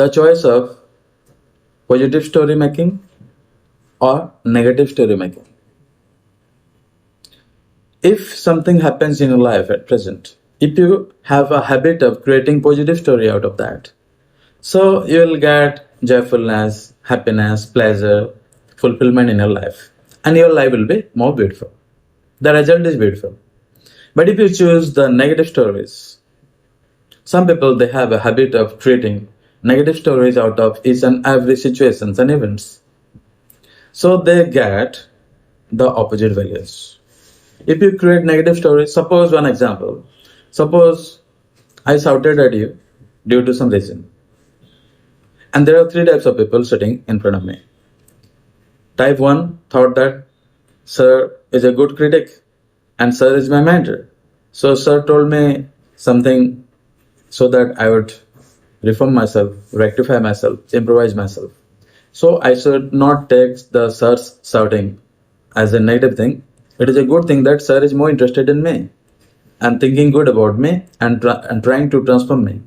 the choice of positive story making or negative story making. If something happens in your life at present, if you have a habit of creating positive story out of that, so you will get joyfulness, happiness, pleasure, fulfillment in your life, and your life will be more beautiful. The result is beautiful. But if you choose the negative stories, some people they have a habit of creating negative stories out of each and every situations and events. So they get the opposite values. If you create negative stories, suppose one example, suppose I shouted at you due to some reason. And there are three types of people sitting in front of me. Type 1 thought that Sir is a good critic and Sir is my mentor. So Sir told me something so that I would reform myself, rectify myself, improvise myself. So I should not take the Sir's shouting as a negative thing. It is a good thing that Sir is more interested in me and thinking good about me and trying to transform me.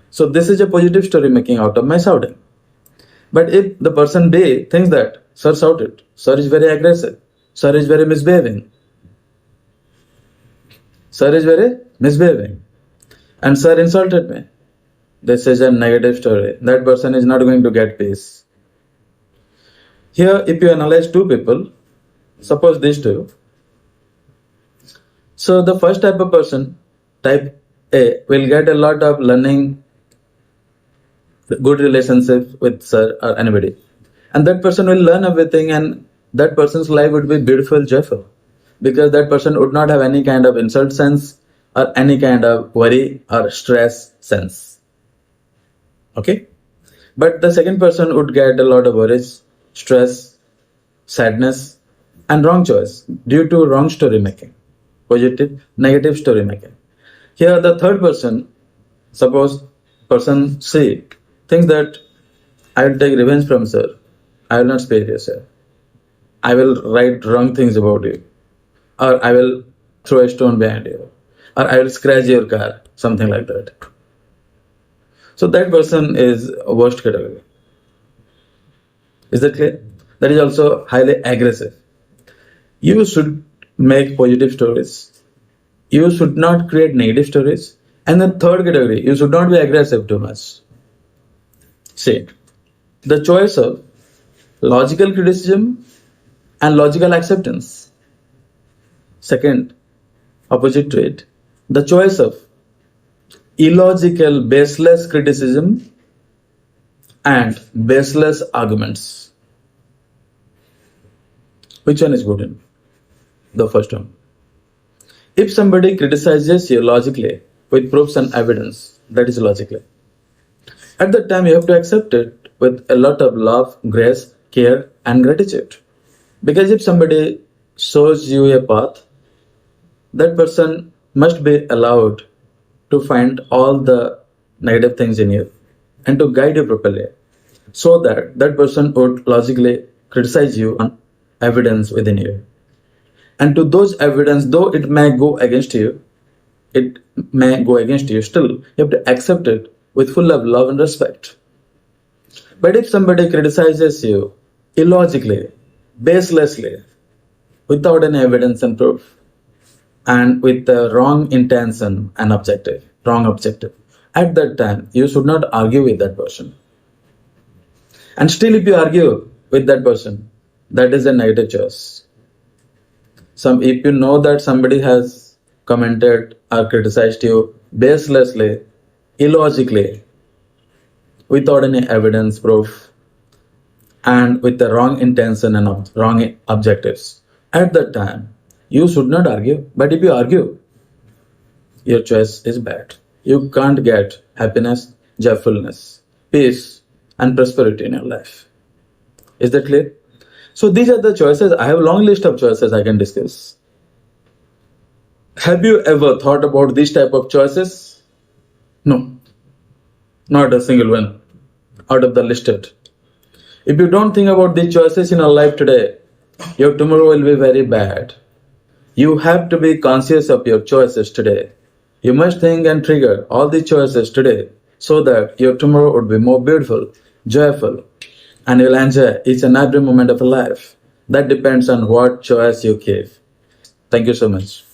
So this is a positive story making out of my shouting. But if the person B thinks that Sir shouted, Sir is very aggressive, Sir is very misbehaving, Sir is very misbehaving, and Sir insulted me, this is a negative story. That person is not going to get peace. Here, if you analyze two people, suppose these two. So the first type of person, type A, will get a lot of learning, good relationship with Sir or anybody. And that person will learn everything and that person's life would be beautiful, joyful. Because that person would not have any kind of insult sense or any kind of worry or stress sense. Okay? But the second person would get a lot of worries, stress, sadness, and wrong choice due to wrong story making. Positive, negative story making. Here the third person, suppose person C, thinks that I will take revenge from Sir. I will not spare you, Sir. I will write wrong things about you. Or I will throw a stone behind you. Or I will scratch your car. Something like that. So that person is worst category. Is that clear? That is also highly aggressive. You should make positive stories. You should not create negative stories. And the third category, you should not be aggressive too much. See, the choice of logical criticism and logical acceptance. Second, opposite trait, the choice of illogical, baseless criticism and baseless arguments. Which one is good in? The first one. If somebody criticizes you logically with proofs and evidence, that is logically. At that time, you have to accept it with a lot of love, grace, care, and gratitude. Because if somebody shows you a path, that person must be allowed to find all the negative things in you and to guide you properly so that that person would logically criticize you on evidence within you. And to those evidence, though it may go against you, still you have to accept it with full of love and respect. But if somebody criticizes you illogically, baselessly, without any evidence and proof, and with the wrong intention and wrong objective, at that time you should not argue with that person. And still if you argue with that person, that is a negative choice. If you know that somebody has commented or criticized you baselessly, illogically, without any evidence, proof, and with the wrong intention and wrong objectives, at that time, you should not argue. But if you argue, your choice is bad. You can't get happiness, joyfulness, peace, and prosperity in your life. Is that clear? So these are the choices. I have a long list of choices I can discuss. Have you ever thought about these type of choices? No, not a single one out of the listed. If you don't think about these choices in your life today, your tomorrow will be very bad. You have to be conscious of your choices today. You must think and trigger all these choices today so that your tomorrow would be more beautiful, joyful, and you'll enjoy each and every moment of your life. That depends on what choice you give. Thank you so much.